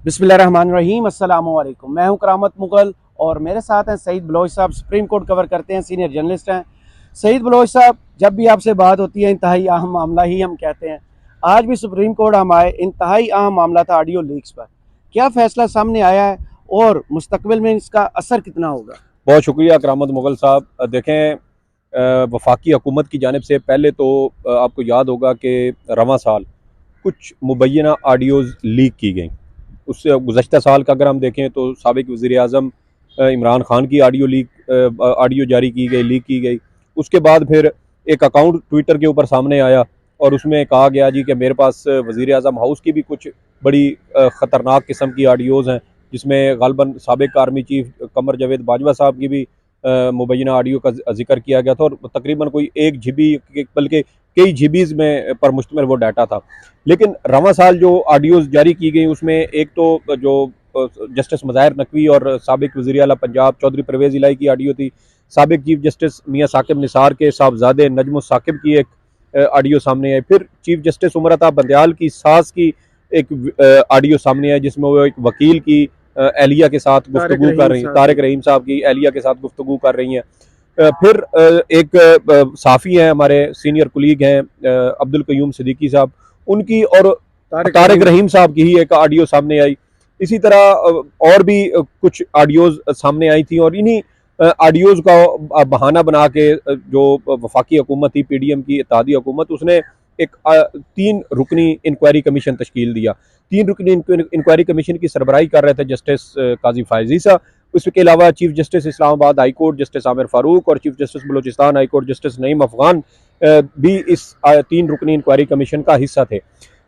बिस्मिल्लाहिर्रहमानिर्रहीम अस्सलामुअलैकुम। मैं हूं करामत मुगल और मेरे साथ हैं सईद बलोच साहब। सुप्रीम कोर्ट कवर करते हैं, सीनियर जर्नलिस्ट हैं। सईद बलोच साहब, जब भी आपसे बात होती है इंतहाई अहम मामला ही हम कहते हैं। आज भी सुप्रीम कोर्ट हम आए, इंतहाई अहम मामला था ऑडियो लीक्स पर। क्या फैसला सामने आया है और मुस्तकबिल में इसका असर कितना होगा? बहुत शुक्रिया करामत मुगल साहब। देखें, वफाकी हुकूमत की जानिब से पहले तो आपको याद होगा कि रवां साल कुछ मुबैना ऑडियोज़ लीक की गई। उससे गुज़श्ता साल का अगर हम देखें तो साबिक वज़ीर आज़म इमरान खान की ऑडियो जारी की गई, लीक की गई। उसके बाद फिर एक अकाउंट ट्विटर के ऊपर सामने आया और उसमें कहा गया जी कि मेरे पास वज़ीर आज़म हाउस की भी कुछ बड़ी ख़तरनाक किस्म की ऑडियोज़ हैं, जिसमें ग़ालिबन साबिक आर्मी चीफ कमर जावेद बाजवा साहब की भी मुबैना ऑडियो का जिक्र किया गया था और तकरीबन कोई 1 GB बल्कि कई जीबीज़ में पर मुश्तमिल वो डाटा था। लेकिन रवां साल जो ऑडियोज़ जारी की गई उसमें एक तो जो जस्टिस मज़ाहिर नकवी और साबिक वज़ीर आला पंजाब चौधरी परवेज़ इलाही की ऑडियो थी, साबिक चीफ जस्टिस मियाँ साकिब निसार के साहबजादे नजमुस साकिब की एक ऑडियो सामने आई। फिर चीफ जस्टिस उमर अता बंदयाल की सास की एक ऑडियो सामने आई, जिसमें वो एक वकील की एहलिया के साथ गुफ्तगू कर रही हैं, तारिक रहीम साहब की एहलिया के साथ गुफ्तगू कर रही हैं। फिर एक साफ़ी हैं, हमारे सीनियर कुलीग हैं अब्दुल कयूम सिद्दीकी साहब, उनकी और तारिक रहीम साहब की ही एक ऑडियो सामने आई। इसी तरह और भी कुछ ऑडियोज़ सामने आई थी और इन्हीं ऑडियोज़ का बहाना बना के जो वफाकी हुकूमत थी, PDM की इत्तेहादी हुकूमत, उसने एक 3 रुकनी इंक्वायरी कमीशन तश्कील दिया। 3 रुकनी इंक्वायरी कमीशन की सरबराही कर रहे थे जस्टिस काजी फायज ईसा। इसके अलावा chief justice Islamabad high court justice Aamir Farooq और chief justice Balochistan high court justice Naeem Afghan भी इस 3 रुकनी इंक्वायरी कमीशन का हिस्सा थे।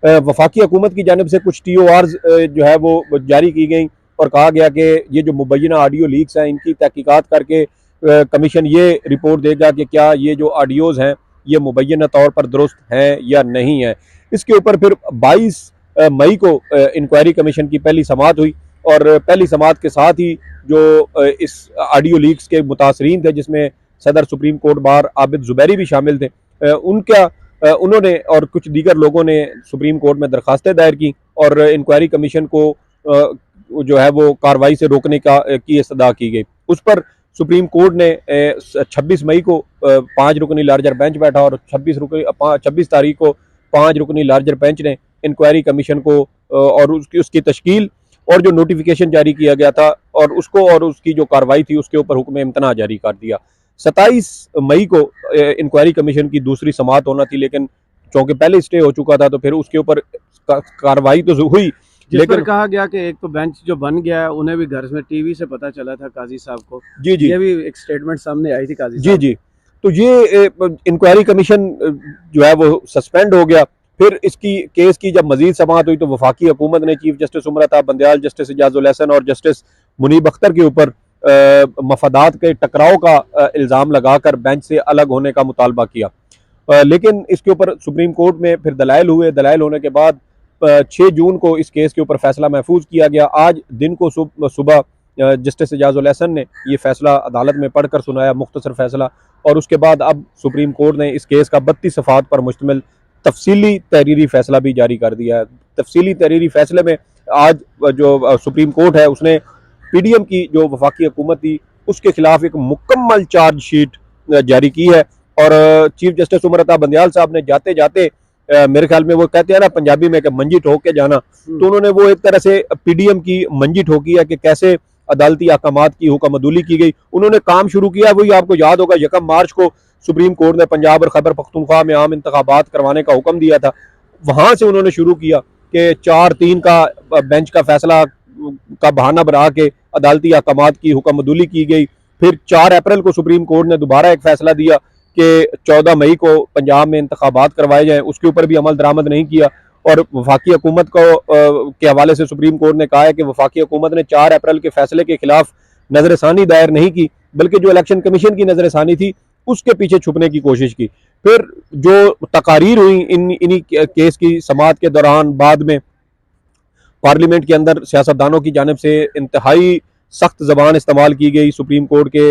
वफाकी हुकूमत की जानिब से कुछ TORs जो है वो जारी की गई और कहा गया कि ये जो मुबैना ऑडियो लीक्स हैं इनकी तहकीकात करके कमीशन ये रिपोर्ट देगा कि क्या ये जो ऑडियोज़ हैं ये मुबैना तौर पर दुरुस्त हैं या नहीं है। इसके ऊपर फिर 22 मई को इंक्वायरी कमीशन की पहली समाअत हुई और पहली समाअत के साथ ही जो इस ऑडियो लीक्स के मुतासरीन थे, जिसमें सदर supreme court bar Abid Zubairi भी शामिल थे, उन्होंने और कुछ दीगर लोगों ने सुप्रीम कोर्ट में दरखास्तें दायर की और इंक्वायरी कमीशन को जो है वो कार्रवाई से रोकने की इस्तदा की गई। उस पर सुप्रीम कोर्ट ने 26 मई को 5 रुकनी लार्जर बेंच बैठा और 26 तारीख को 5 रुकनी लार्जर बेंच ने इंक्वायरी कमीशन को और उसकी तश्कील और जो नोटिफिकेशन जारी किया गया था और उसको और उसकी जो कार्रवाई थी उसके ऊपर हुक्म इम्तना जारी कर दिया। 27 मई को इंक्वायरी कमीशन की दूसरी समाअत होना थी, लेकिन चूंकि पहले स्टे हो चुका था तो फिर उसके ऊपर कार्रवाई तो हुई, लेकिन कहा गया कि एक तो बेंच जो बन गया है उन्हें भी घर में टीवी से पता चला था काजी साहब को। जी जी, ये भी एक स्टेटमेंट सामने आई थी काजी जी साहब। जी। तो ये इंक्वायरी कमीशन जो है वो सस्पेंड हो गया। फिर इसकी केस की जब मजीद समाअत हुई तो वफाकी हुकूमत ने chief justice Umar Ata Bandial, justice Ijajul Hasan और जस्टिस मुनीब अख्तर के ऊपर मफादात के टकराव का इल्ज़ाम लगाकर बेंच से अलग होने का मुतालबा किया। लेकिन इसके ऊपर सुप्रीम कोर्ट में फिर दलाइल हुए। दलाइल होने के बाद 6 जून को इस केस के ऊपर फैसला महफूज किया गया। आज दिन को सुबह जस्टिस इजाजुल हसन ने ये फैसला अदालत में पढ़कर सुनाया, मुख्तसर फैसला, और उसके बाद अब सुप्रीम कोर्ट ने इस केस का 32 सफ़ात पर मुश्तमिल तफसीली तहरीरी फैसला भी जारी कर दिया है। तफसीली तहरीरी फैसले में आज जो सुप्रीम कोर्ट है उसने PDM की जो वफाकी हुकूमत थी उसके खिलाफ एक मुकम्मल चार्जशीट जारी की है और चीफ जस्टिस उमर अता बंदयाल साहब ने जाते जाते मेरे ख्याल में वो कहते हैं ना पंजाबी में कि मंजी ठोक के जाना, तो उन्होंने वो एक तरह से PDM की मंजी ठोकी है कि कैसे अदालती अहकामात की हुक्मदुली की गई। उन्होंने काम शुरू किया, वही आपको याद होगा 1 मार्च को सुप्रीम कोर्ट ने पंजाब और खैबर पख्तूनख्वा में आम इंतखाबात करवाने का हुक्म दिया था। वहां से उन्होंने शुरू किया कि 4-3 का बेंच का फैसला का बहाना बना के अदालती अहकामात की हुक्मदुली की गई। फिर 4 अप्रैल को सुप्रीम कोर्ट ने दोबारा एक फैसला दिया कि 14 मई को पंजाब में इंतखाबात करवाए जाएं, उसके ऊपर भी अमल दरामद नहीं किया और वफाकी हुकूमत को के हवाले से सुप्रीम कोर्ट ने कहा है कि वफाकी हुकूमत ने 4 अप्रैल के फैसले के खिलाफ नजरसानी दायर नहीं की, बल्कि जो इलेक्शन कमीशन की नजरसानी थी उसके पीछे छुपने की कोशिश की। फिर जो तकारीर हुई इन्हीं केस की समाअत के दौरान, बाद में पार्लियामेंट के अंदर सियासतदानों की जानिब से इंतहाई सख्त जबान इस्तेमाल की गई। सुप्रीम कोर्ट के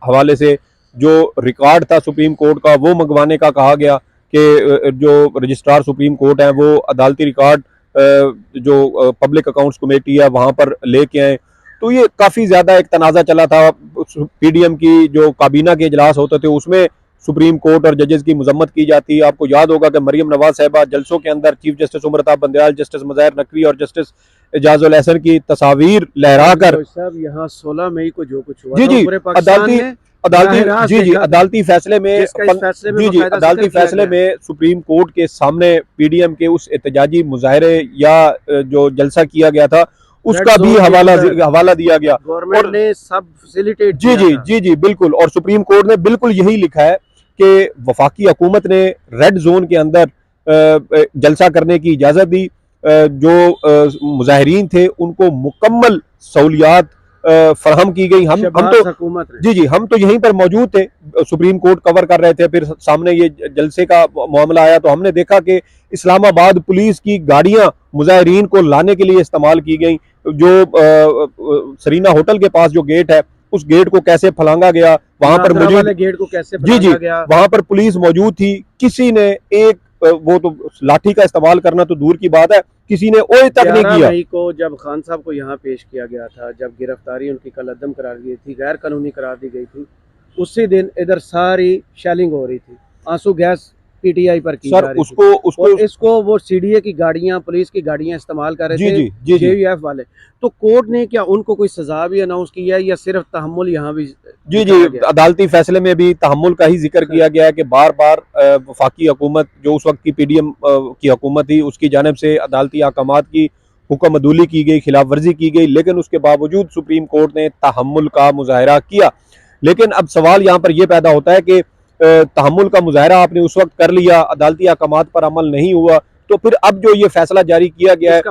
हवाले से जो रिकॉर्ड था सुप्रीम कोर्ट का वो मंगवाने का कहा गया कि जो रजिस्ट्रार सुप्रीम कोर्ट है वो अदालती रिकॉर्ड जो पब्लिक अकाउंट्स कमेटी है वहाँ पर लेके आए। तो ये काफ़ी ज़्यादा एक तनाज़ा चला था। पीडीएम की जो काबीना के इजलास होते थे उसमें सुप्रीम कोर्ट और जजेस की मजम्मत की जाती है। आपको याद होगा कि मरियम नवाज साहिबा जलसों के अंदर chief justice Umar Ata Bandial, justice Mazahir Naqvi और जस्टिस एजाजुल एहसन की तस्वीर लहरा कर यहाँ 16 मई को जो कुछ हुआ जी था, जी पूरे पाकिस्तान ने अदालती फैसले में अदालती फैसले में सुप्रीम कोर्ट के सामने पीडीएम के उस एहतजाजी मुजाहरे या जो जलसा किया गया था उसका भी हवाला दिया गया। गवर्नमेंट ने सब फैसिलिटेट जी बिल्कुल। और सुप्रीम कोर्ट ने बिल्कुल यही लिखा है कि वफाकी हुकूमत ने रेड जोन के अंदर जलसा करने की इजाजत दी। जो मुजाहिरीन थे उनको मुकम्मल सहूलियात फराहम की गई। हम तो हम तो यहीं पर मौजूद थे, सुप्रीम कोर्ट कवर कर रहे थे, फिर सामने ये जलसे का मामला आया तो हमने देखा कि इस्लामाबाद पुलिस की गाड़ियां मुजाहिरीन को लाने के लिए इस्तेमाल की गई। जो सरीना होटल के पास जो गेट है उस गेट को कैसे फलांगा गया, वहां पर मौजूद गेट को कैसे फलांगा गया, वहां पर पुलिस मौजूद थी। किसी ने एक वो तो लाठी का इस्तेमाल करना तो दूर की बात है, किसी ने ओए तक नहीं किया। मई को जब खान साहब को यहाँ पेश किया गया था, जब गिरफ्तारी उनकी कलअदम करार दी थी, गैर कानूनी करार दी गई थी, उसी दिन इधर सारी शेलिंग हो रही थी, आंसू गैस पीटीआई पर की जा रही थी। इसको वो सीडीए की गाड़ियां, पुलिस की गाड़ियां इस्तेमाल कर रहे थे जेयूएफ वाले। तो कोर्ट ने क्या उनको कोई सजा भी अनाउंस की है या सिर्फ तहम्मुल यहाँ भी? जी अदालती फैसले में भी तहम्मुल का ही जिक्र किया गया है कि बार बार वफाकी हुकूमत जो उस वक्त की पीडीएम की हुकूमत थी उसकी जानिब से अदालती अहकामात की हुक्म अदूली की गई, खिलाफ वर्जी की गई, लेकिन उसके बावजूद सुप्रीम कोर्ट ने तहम्मुल का मुजाहरा किया। लेकिन अब सवाल यहाँ पर यह पैदा होता है कि तहम्मुल का मुजाहरा आपने उस वक्त कर लिया, अदालती अहकामात पर अमल नहीं हुआ, तो फिर अब जो ये फैसला जारी किया गया है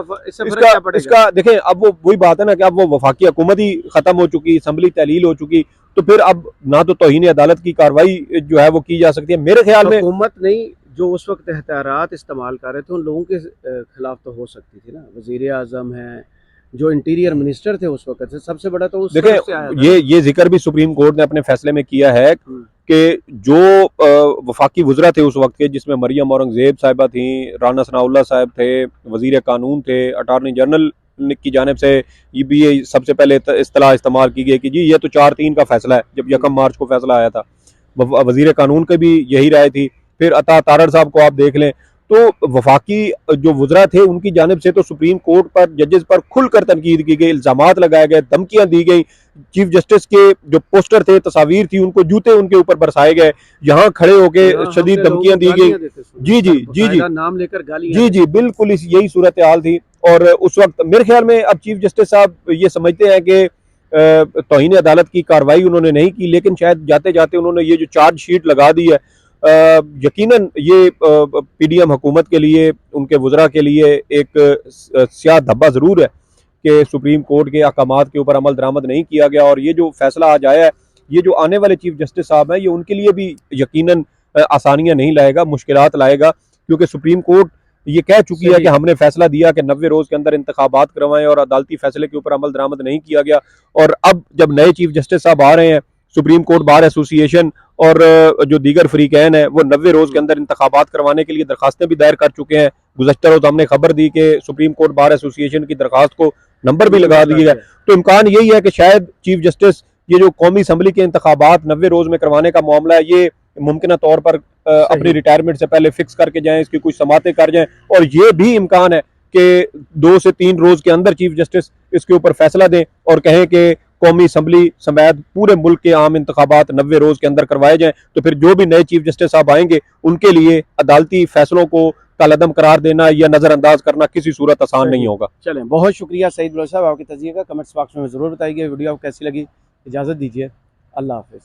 इसका देखें, अब वो वही बात है ना कि अब वो वफाकी हुकूमत ही खत्म हो चुकी, असम्बली तहलील हो चुकी, तो फिर अब ना तो तौहीन अदालत की कार्रवाई जो है वो की जा सकती है। मेरे ख्याल में हुकूमत नहीं, जो उस वक्त एहतियात इस्तेमाल कर रहे थे उन लोगों के खिलाफ तो हो सकती थी ना। वजीर आजम है, जो इंटीरियर मिनिस्टर थे उस वक्त से, सबसे बड़ा तो उस देखिए ये जिक्र भी सुप्रीम कोर्ट ने अपने फैसले में किया है कि जो वफाकी वज़रा थे उस वक्त के, जिसमें मरियम औरंगजेब साहिबा थी, राना सनाउल्लाह साहब थे, वजीर कानून थे, अटार्नी जनरल की जानिब से ये भी सबसे पहले इस्तेलाह इस्तेमाल की गई कि जी ये तो 4-3 का फैसला है, जब 1 मार्च को फैसला आया था। वजीर कानून की भी यही राय थी। फिर अता तारड़ साहब को आप देख लें, तो वफाकी जो वज़रा थे उनकी जानिब से तो सुप्रीम कोर्ट पर, जजेस पर खुलकर तनकीद की गई, इल्ज़ामात लगाए गए, धमकियां दी गई। चीफ जस्टिस के जो पोस्टर थे, तस्वीर थी, उनको जूते उनके ऊपर बरसाए गए, यहाँ खड़े होकर शदीद धमकियां दी गई। जी नाम लेकर गाली, जी बिल्कुल यही सूरत हाल थी। और उस वक्त मेरे ख्याल में अब चीफ जस्टिस साहब ये समझते हैं कि तौहीन अदालत की कार्रवाई उन्होंने नहीं की, लेकिन शायद जाते जाते उन्होंने ये जो चार्जशीट लगा दी है, यकीनन ये पीडीएम हुकूमत के लिए, उनके वज़रा के लिए एक स्याह धब्बा ज़रूर है कि सुप्रीम कोर्ट के अहकामात के ऊपर अमल दरामद नहीं किया गया। और ये जो फैसला आज आया है, ये जो आने वाले चीफ जस्टिस साहब हैं, ये उनके लिए भी यकीनन आसानियां नहीं लाएगा, मुश्किलात लाएगा, क्योंकि सुप्रीम कोर्ट ये कह चुकी है कि हमने फैसला दिया कि 90 रोज के अंदर इंतखाबात करवाएं, और अदालती फैसले के ऊपर अमल दरामद नहीं किया गया। और अब जब नए चीफ जस्टिस साहब आ रहे हैं, सुप्रीम कोर्ट बार एसोसिएशन और जो दीगर फरीकैन है वो 90 रोज के अंदर इंतखाबात करवाने के लिए दरखास्तें भी दायर कर चुके हैं। गुज़श्ता रोज हमने खबर दी कि सुप्रीम कोर्ट बार एसोसिएशन की दरखास्त को नंबर भी लगा दिया है। तो इम्कान यही है कि शायद चीफ जस्टिस ये जो कौमी असम्बली के इंतखाबात 90 रोज में करवाने का मामला है, ये मुमकिन तौर पर अपनी रिटायरमेंट से पहले फिक्स करके जाएं, इसकी कुछ समातें कर जाएं। और ये भी इम्कान है कि 2 से 3 रोज के अंदर चीफ जस्टिस इसके ऊपर फैसला दें और कहें कि कौमी असम्बली समेत पूरे मुल्क के आम इंतखाबात 90 रोज के अंदर करवाए जाएं। तो फिर जो भी नए चीफ जस्टिस साहब आएंगे उनके लिए अदालती फैसलों को कलअदम करार देना या नजरअंदाज करना किसी सूरत आसान नहीं होगा। चलें, बहुत शुक्रिया सईद बलोच साहब, आपकी तजज़िये का कमेंट्स बॉक्स में जरूर बताइए। वीडियो आपको कैसी लगी, इजाज़त दीजिए, अल्लाह हाफिज़।